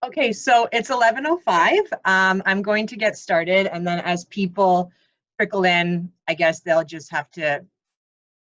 Okay, so it's 11:05. I'm going to get started, and then as people trickle in, I guess they'll just have to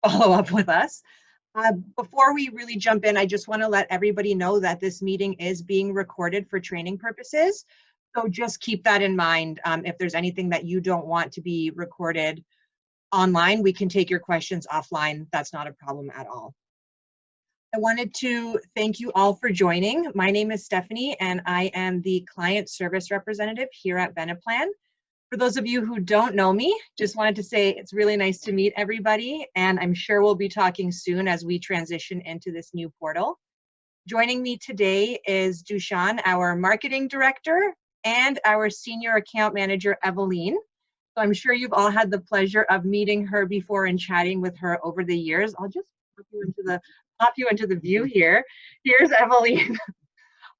follow up with us. Before we really jump in, I just want to let everybody know that this meeting is being recorded for training purposes. So just keep that in mind. If there's anything that you don't want to be recorded online, we can take your questions offline. That's not a problem at all. I wanted to thank you all for joining. My name is Stephanie, and I am the client service representative here at Beneplan. For those of you who don't know me, just wanted to say it's really nice to meet everybody, and I'm sure we'll be talking soon as we transition into this new portal. Joining me today is Dushan, our marketing director, and our senior account manager, Eveline. So I'm sure you've all had the pleasure of meeting her before and chatting with her over the years. I'll just pop you into the view here. Here's Eveline.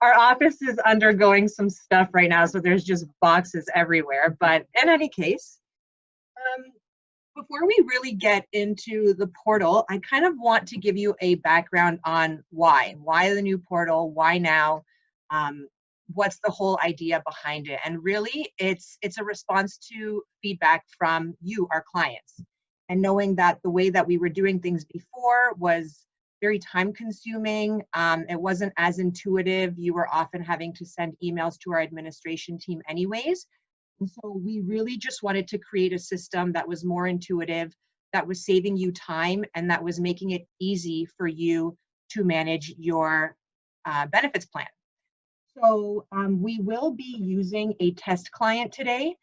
Our office is undergoing some stuff right now, so there's just boxes everywhere. But in any case, before we really get into the portal, I kind of want to give you a background on why the new portal, why now, what's the whole idea behind it. And really, it's a response to feedback from you, our clients, and knowing that the way that we were doing things before was very time consuming. It wasn't as intuitive. You were often having to send emails to our administration team anyways. And so we really just wanted to create a system that was more intuitive, that was saving you time, and that was making it easy for you to manage your benefits plan. So we will be using a test client today.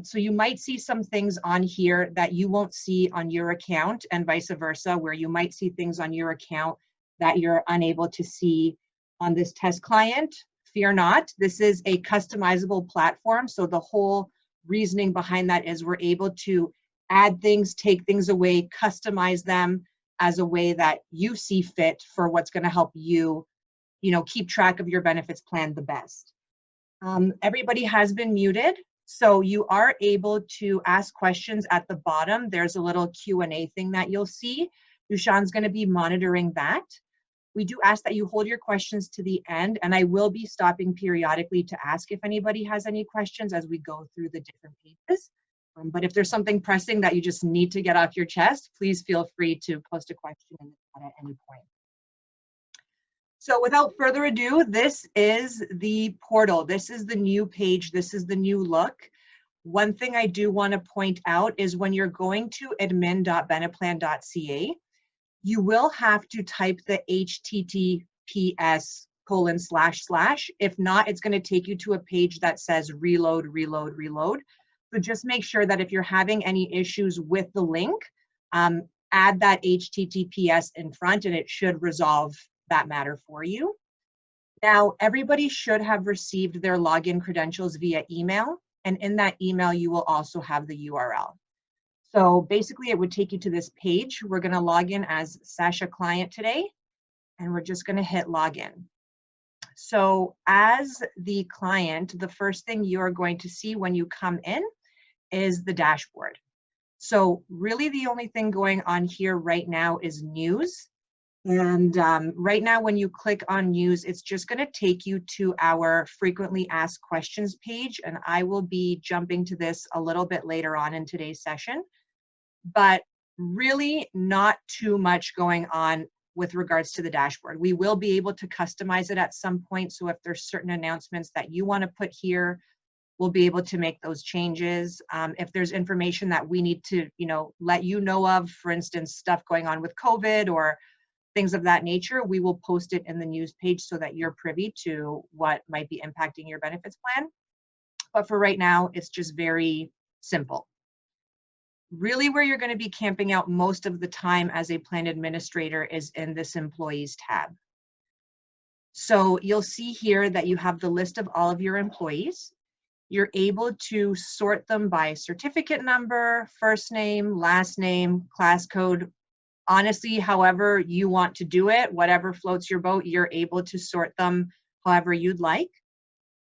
So you might see some things on here that you won't see on your account, and vice versa, where you might see things on your account that you're unable to see on this test client. Fear not, this is a customizable platform. So the whole reasoning behind that is we're able to add things, take things away, customize them as a way that you see fit for what's going to help you, keep track of your benefits plan the best. Everybody has been muted, so you are able to ask questions at the bottom. There's a little Q&A thing that you'll see. Dushan's going to be monitoring that. We do ask that you hold your questions to the end, and I will be stopping periodically to ask if anybody has any questions as we go through the different pages. But if there's something pressing that you just need to get off your chest, please feel free to post a question in the chat at any point. So without further ado, this is the portal. This is the new page. This is the new look. One thing I do want to point out is when you're going to admin.beneplan.ca, you will have to type the https://. If not, it's going to take you to a page that says reload, reload, reload. So just make sure that if you're having any issues with the link, add that https in front and it should resolve that matter for you. Now, everybody should have received their login credentials via email, and in that email, you will also have the URL. So basically, it would take you to this page. We're going to log in as Sasha Client today, and we're just going to hit login. So as the client, the first thing you're going to see when you come in is the dashboard. So really the only thing going on here right now is news. And right now when you click on news, it's just going to take you to our frequently asked questions page. And I will be jumping to this a little bit later on in today's session. But really not too much going on with regards to the dashboard. We will be able to customize it at some point. So if there's certain announcements that you want to put here, we'll be able to make those changes. If there's information that we need to, let you know of, for instance, stuff going on with COVID or things of that nature, we will post it in the news page so that you're privy to what might be impacting your benefits plan. But for right now, it's just very simple. Really where you're going to be camping out most of the time as a plan administrator is in this employees tab. So you'll see here that you have the list of all of your employees. You're able to sort them by certificate number, first name, last name, class code. Honestly, however you want to do it, whatever floats your boat, you're able to sort them however you'd like.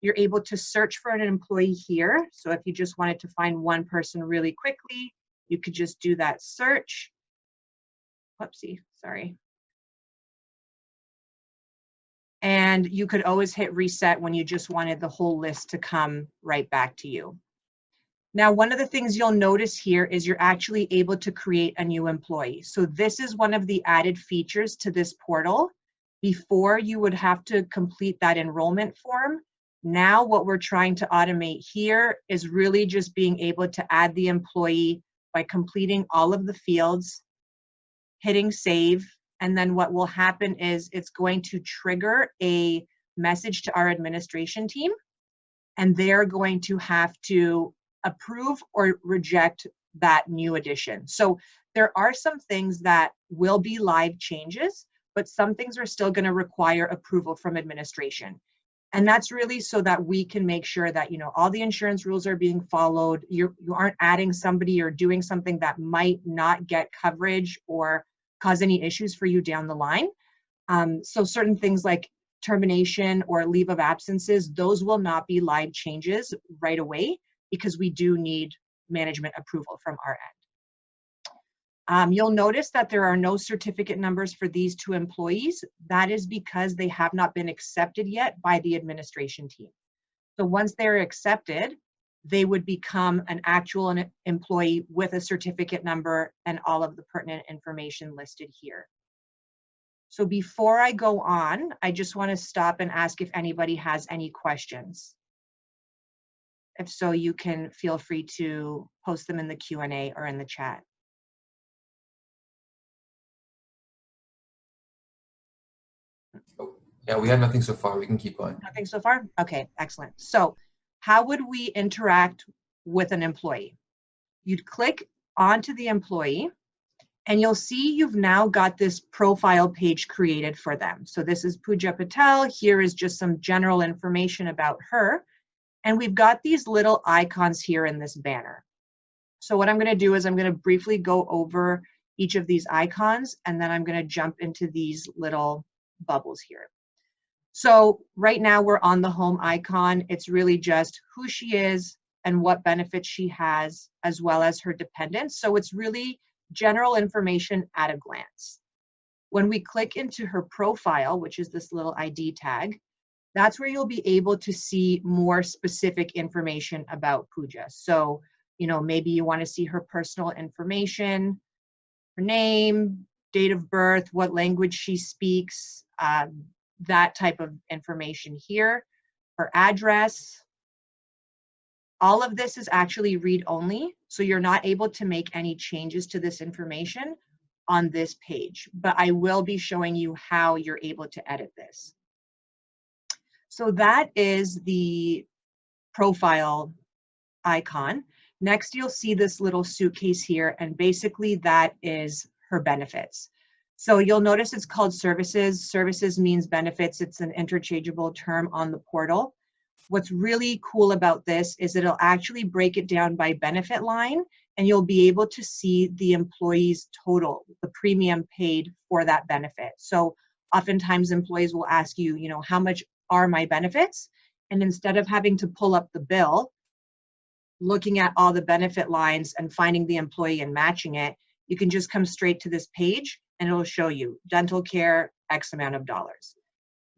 You're able to search for an employee here. So if you just wanted to find one person really quickly, you could just do that search. Whoopsie, sorry. And you could always hit reset when you just wanted the whole list to come right back to you. Now, one of the things you'll notice here is you're actually able to create a new employee. So this is one of the added features to this portal. Before, you would have to complete that enrollment form. Now, what we're trying to automate here is really just being able to add the employee by completing all of the fields, hitting save, and then what will happen is it's going to trigger a message to our administration team, and they're going to have to approve or reject that new addition. So there are some things that will be live changes, but some things are still going to require approval from administration. And that's really so that we can make sure that, you know, all the insurance rules are being followed. You aren't adding somebody or doing something that might not get coverage or cause any issues for you down the line. So certain things like termination or leave of absences, those will not be live changes right away because we do need management approval from our end. You'll notice that there are no certificate numbers for these two employees. That is because they have not been accepted yet by the administration team. So once they're accepted, they would become an actual employee with a certificate number and all of the pertinent information listed here. So before I go on, I just want to stop and ask if anybody has any questions. If so, you can feel free to post them in the Q&A or in the chat. Oh, yeah, we have nothing so far. We can keep going. Nothing so far? Okay, excellent. So how would we interact with an employee? You'd click onto the employee, and you'll see you've now got this profile page created for them. So this is Pooja Patel. Here is just some general information about her. And we've got these little icons here in this banner. So what I'm going to do is I'm going to briefly go over each of these icons, and then I'm going to jump into these little bubbles here. So right now we're on the home icon. It's really just who she is and what benefits she has, as well as her dependents. So it's really general information at a glance. When we click into her profile, which is this little ID tag, that's where you'll be able to see more specific information about Pooja. So, you know, maybe you want to see her personal information, her name, date of birth, what language she speaks, that type of information here, her address. All of this is actually read-only, so you're not able to make any changes to this information on this page, but I will be showing you how you're able to edit this. So that is the profile icon. Next, you'll see this little suitcase here, and basically that is her benefits. So you'll notice it's called services. Services means benefits. It's an interchangeable term on the portal. What's really cool about this is it'll actually break it down by benefit line, and you'll be able to see the employee's total, the premium paid for that benefit. So oftentimes employees will ask you, you know, how much are my benefits? And instead of having to pull up the bill, looking at all the benefit lines and finding the employee and matching it, you can just come straight to this page and it'll show you dental care, X amount of dollars.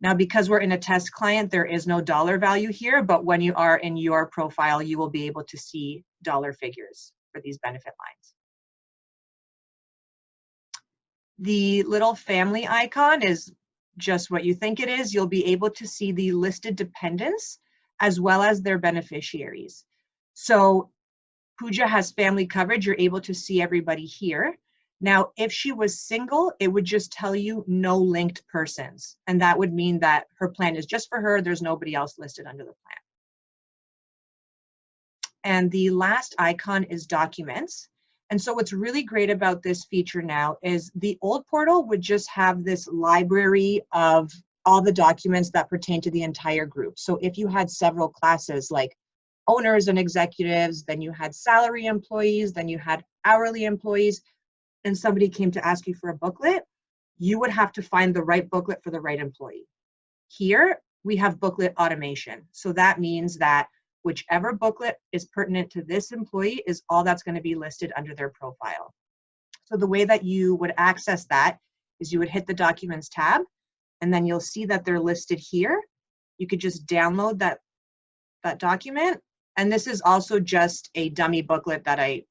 Now, because we're in a test client, there is no dollar value here, but when you are in your profile, you will be able to see dollar figures for these benefit lines. The little family icon is just what you think it is. You'll be able to see the listed dependents as well as their beneficiaries. So Pooja has family coverage. You're able to see everybody here. Now, if she was single, it would just tell you no linked persons. And that would mean that her plan is just for her. There's nobody else listed under the plan. And the last icon is documents. And so what's really great about this feature now is the old portal would just have this library of all the documents that pertain to the entire group. So if you had several classes like owners and executives, then you had salary employees, then you had hourly employees, and somebody came to ask you for a booklet, you would have to find the right booklet for the right employee. Here, we have booklet automation. So that means that whichever booklet is pertinent to this employee is all that's going to be listed under their profile. So the way that you would access that is you would hit the Documents tab, and then you'll see that they're listed here. You could just download that document. And this is also just a dummy booklet that I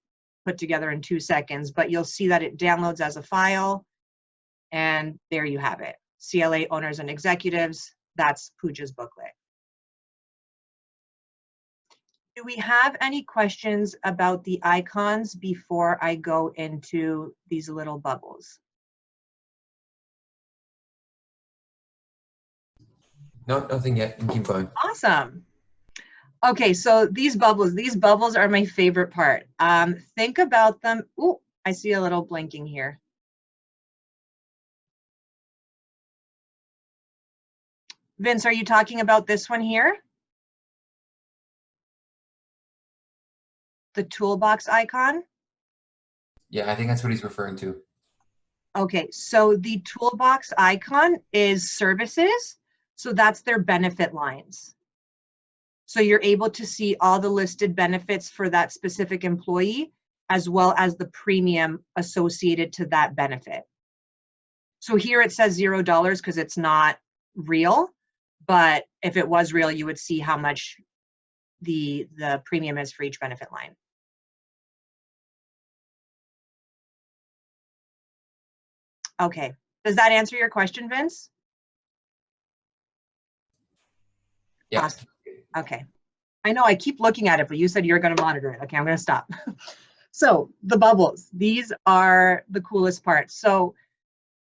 put together in 2 seconds, but you'll see that it downloads as a file, and there you have it. CLA owners and executives, that's Pooja's booklet. Do we have any questions about the icons before I go into these little bubbles? No, nothing yet. You can keep going. Awesome. Okay, so these bubbles are my favorite part. Think about them. Ooh, I see a little blinking here. Vince, are you talking about this one here? The toolbox icon? Yeah, I think that's what he's referring to. Okay, so the toolbox icon is services. So that's their benefit lines. So you're able to see all the listed benefits for that specific employee, as well as the premium associated to that benefit. So here it says $0 because it's not real, but if it was real, you would see how much the premium is for each benefit line. Okay, does that answer your question, Vince? Yeah. Awesome. Okay. I know I keep looking at it, but you said you're going to monitor it. Okay, I'm going to stop. So the bubbles, these are the coolest part. So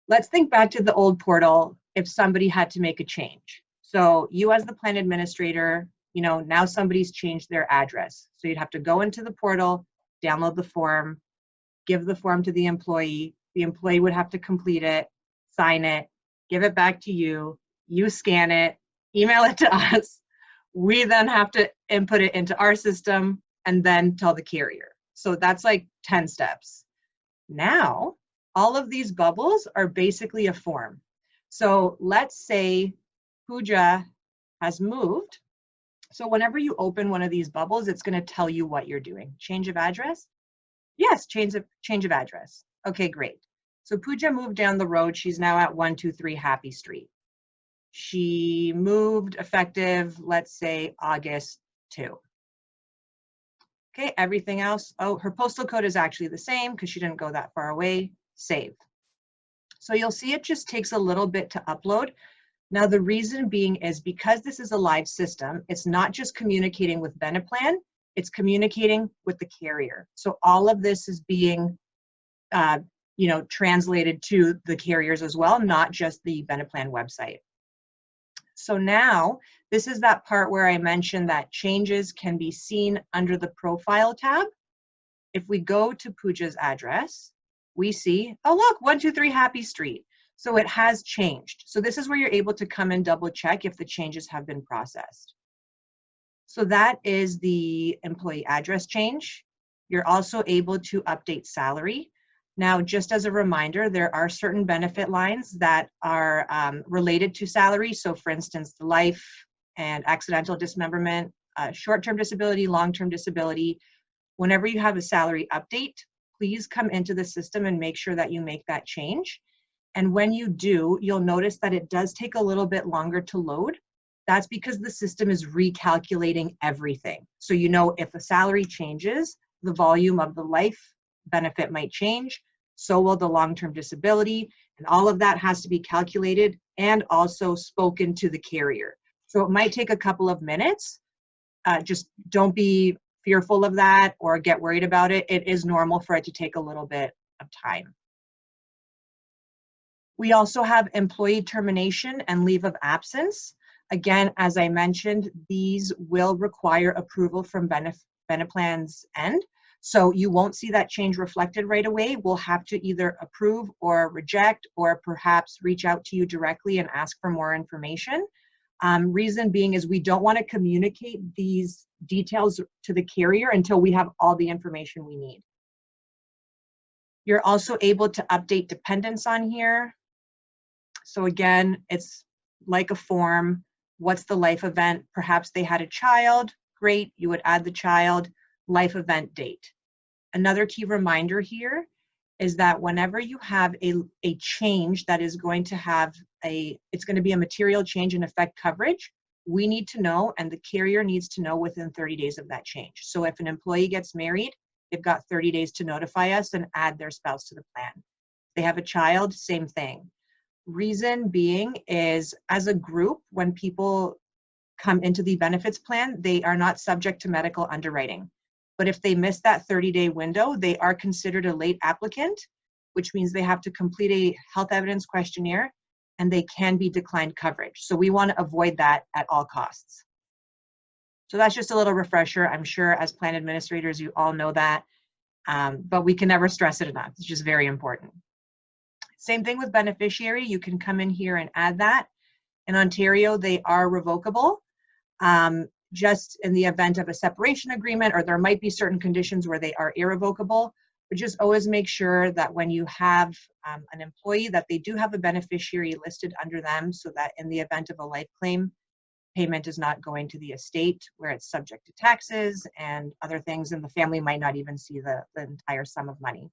let's think back to the old portal if somebody had to make a change. So you as the plan administrator, you know, now somebody's changed their address. So you'd have to go into the portal, download the form, give the form to the employee. The employee would have to complete it, sign it, give it back to you. You scan it, email it to us. We then have to input it into our system and then tell the carrier. So that's like 10 steps. Now, all of these bubbles are basically a form. So let's say Pooja has moved. So whenever you open one of these bubbles, it's going to tell you what you're doing. Change of address? Yes, change of address. Okay, great. So Pooja moved down the road. She's now at 123 Happy Street. She moved effective, let's say, August 2. Okay, everything else. Oh, her postal code is actually the same because she didn't go that far away. Save. So you'll see it just takes a little bit to upload. Now, the reason being is because this is a live system, it's not just communicating with Beneplan, it's communicating with the carrier. So all of this is being translated to the carriers as well, not just the Beneplan website. So now, this is that part where I mentioned that changes can be seen under the Profile tab. If we go to Pooja's address, we see, oh look, 123 Happy Street. So it has changed. So this is where you're able to come and double check if the changes have been processed. So that is the employee address change. You're also able to update salary. Now, just as a reminder, there are certain benefit lines that are related to salary. So for instance, the life and accidental dismemberment, short-term disability, long-term disability. Whenever you have a salary update, please come into the system and make sure that you make that change. And when you do, you'll notice that it does take a little bit longer to load. That's because the system is recalculating everything. So you know if a salary changes, the volume of the life benefit might change, so will the long-term disability, and all of that has to be calculated and also spoken to the carrier. So it might take a couple of minutes. Just don't be fearful of that or get worried about it. It is normal for it to take a little bit of time. We also have employee termination and leave of absence. Again, as I mentioned, these will require approval from Beneplan's end. So you won't see that change reflected right away. We'll have to either approve or reject, or perhaps reach out to you directly and ask for more information. Reason being is we don't want to communicate these details to the carrier until we have all the information we need. You're also able to update dependents on here. So again, it's like a form. What's the life event? Perhaps they had a child. Great, you would add the child, life event date. Another key reminder here is that whenever you have a change that is going to have it's going to be a material change in effect coverage, we need to know, and the carrier needs to know within 30 days of that change. So if an employee gets married, they've got 30 days to notify us and add their spouse to the plan. If they have a child, same thing. Reason being is, as a group, when people come into the benefits plan, they are not subject to medical underwriting. But if they miss that 30-day window, they are considered a late applicant, which means they have to complete a health evidence questionnaire and they can be declined coverage. So we want to avoid that at all costs. So that's just a little refresher. I'm sure as plan administrators, you all know that, but we can never stress it enough. It's just very important. Same thing with beneficiary. You can come in here and add that. In Ontario, they are revocable. Just in the event of a separation agreement, or there might be certain conditions where they are irrevocable, but just always make sure that when you have an employee that they do have a beneficiary listed under them, so that in the event of a life claim, payment is not going to the estate where it's subject to taxes and other things, and the family might not even see the entire sum of money.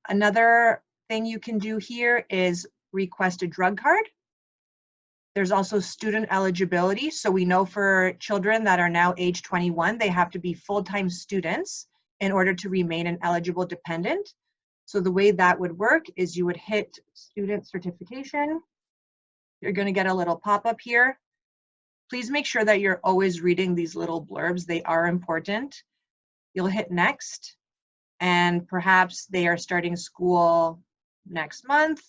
Another thing you can do here is request a drug card. There's also student eligibility. So we know for children that are now age 21, they have to be full-time students in order to remain an eligible dependent. So the way that would work is you would hit student certification. You're going to get a little pop-up here. Please make sure that you're always reading these little blurbs. They are important. You'll hit next, and perhaps they are starting school next month.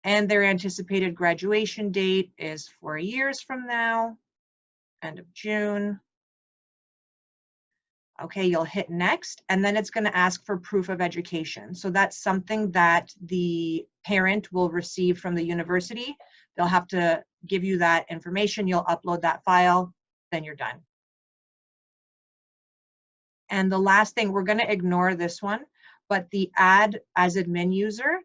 And their anticipated graduation date is 4 years from now, end of June. Okay, you'll hit next, and then it's going to ask for proof of education. So that's something that the parent will receive from the university. They'll have to give you that information. You'll upload that file, then you're done. And the last thing, we're going to ignore this one, but the add as admin user.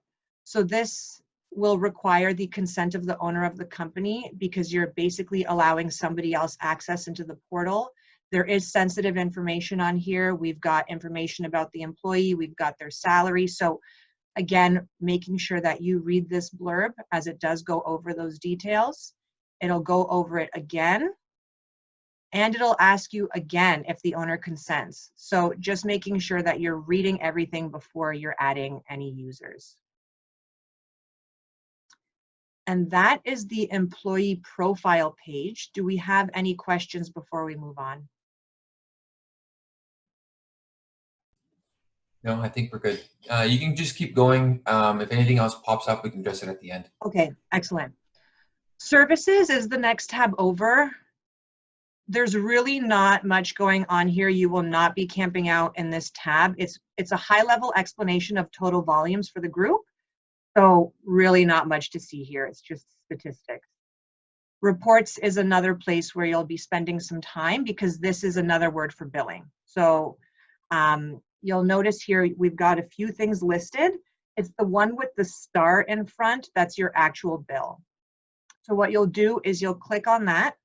So this will require the consent of the owner of the company, because you're basically allowing somebody else access into the portal. There is sensitive information on here. We've got information about the employee. We've got their salary. So again, making sure that you read this blurb, as it does go over those details. It'll go over it again, and it'll ask you again if the owner consents. So just making sure that you're reading everything before you're adding any users. And that is the employee profile page. Do we have any questions before we move on? No, I think we're good. You can just keep going. If anything else pops up, we can address it at the end. Okay, excellent. Services is the next tab over. There's really not much going on here. You will not be camping out in this tab. It's a high-level explanation of total volumes for the group. So really not much to see here. It's just statistics. Reports is another place where you'll be spending some time, because this is another word for billing. So you'll notice here we've got a few things listed. It's the one with the star in front, that's your actual bill. So what you'll do is you'll click on that.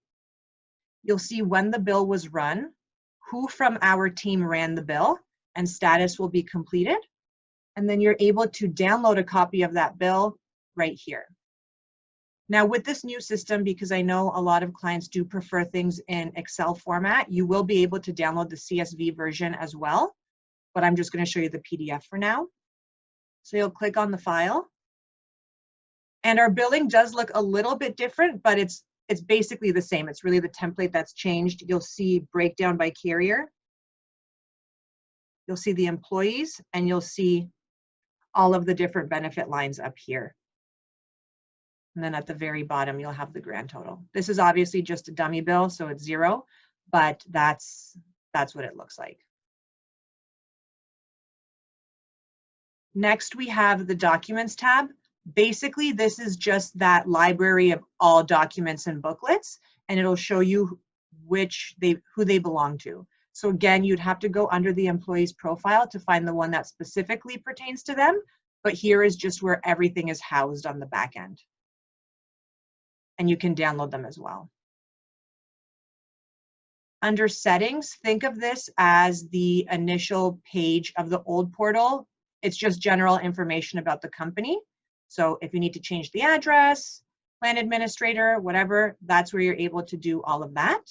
You'll see when the bill was run, who from our team ran the bill, and status will be completed. And then you're able to download a copy of that bill right here. Now with this new system, because I know a lot of clients do prefer things in Excel format, you will be able to download the CSV version as well, but I'm just going to show you the PDF for now. So you'll click on the file, and our billing does look a little bit different, but it's basically the same. It's really the template that's changed. You'll see breakdown by carrier. You'll see the employees, and you'll see all of the different benefit lines up here. And then at the very bottom, you'll have the grand total. This is obviously just a dummy bill, so it's 0, but that's what it looks like. Next, we have the Documents tab. Basically, this is just that library of all documents and booklets, and it'll show you who they belong to. So again, you'd have to go under the employee's profile to find the one that specifically pertains to them, but here is just where everything is housed on the back end. And you can download them as well. Under settings, think of this as the initial page of the old portal It's just general information about the company. So if you need to change the address, plan administrator, whatever, that's where you're able to do all of that.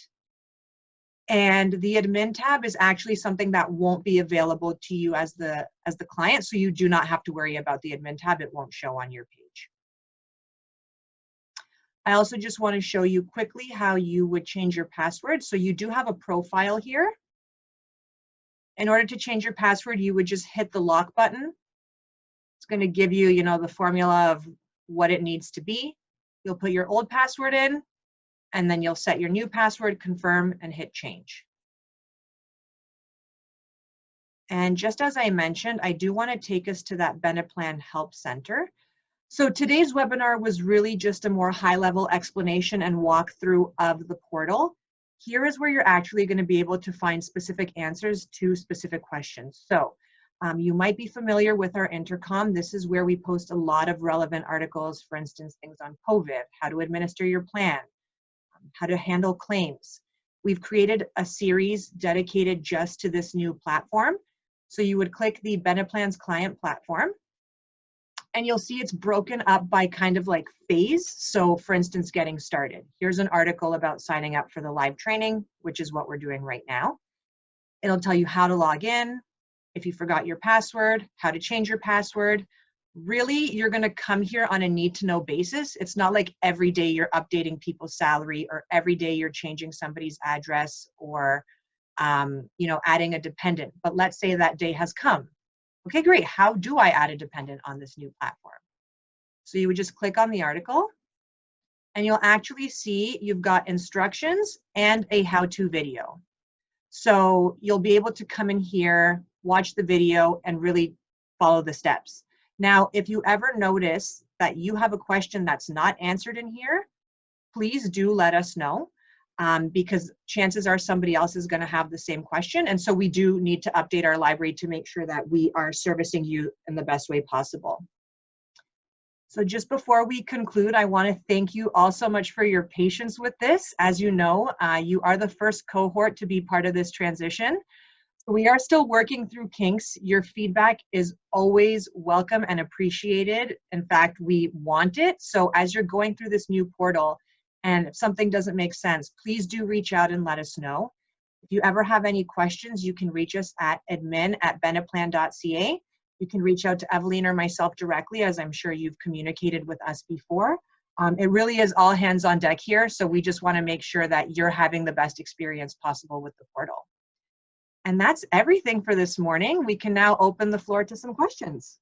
And the admin tab is actually something that won't be available to you as the client, so you do not have to worry about the admin tab. It won't show on your page. I also just want to show you quickly how you would change your password. So you do have a profile here. In order to change your password, you would just hit the lock button. It's going to give you, the formula of what it needs to be. You'll put your old password in, and then you'll set your new password, confirm, and hit change. And just as I mentioned, I do want to take us to that Beneplan Help Center. So today's webinar was really just a more high-level explanation and walkthrough of the portal. Here is where you're actually going to be able to find specific answers to specific questions. So you might be familiar with our intercom. This is where we post a lot of relevant articles, for instance, things on COVID, how to administer your plan, how to handle claims. We've created a series dedicated just to this new platform. So you would click the Beneplan's client platform, and you'll see it's broken up by kind of like phase. So for instance, getting started. Here's an article about signing up for the live training, which is what we're doing right now. It'll tell you how to log in, if you forgot your password, how to change your password. Really, you're going to come here on a need-to-know basis. It's not like every day you're updating people's salary, or every day you're changing somebody's address, or adding a dependent. But let's say that day has come. Okay, great. How do I add a dependent on this new platform? So you would just click on the article, and you'll actually see you've got instructions and a how-to video. So you'll be able to come in here, watch the video, and really follow the steps. Now, if you ever notice that you have a question that's not answered in here, please do let us know, because chances are somebody else is going to have the same question. And so we do need to update our library to make sure that we are servicing you in the best way possible. So just before we conclude, I want to thank you all so much for your patience with this. As you know, you are the first cohort to be part of this transition. We are still working through kinks. Your feedback is always welcome and appreciated. In fact, we want it. So as you're going through this new portal, and if something doesn't make sense, please do reach out and let us know. If you ever have any questions, you can reach us at admin@beneplan.ca. You can reach out to Evelyn or myself directly, as I'm sure you've communicated with us before. It really is all hands on deck here. So we just want to make sure that you're having the best experience possible with the portal. And that's everything for this morning. We can now open the floor to some questions.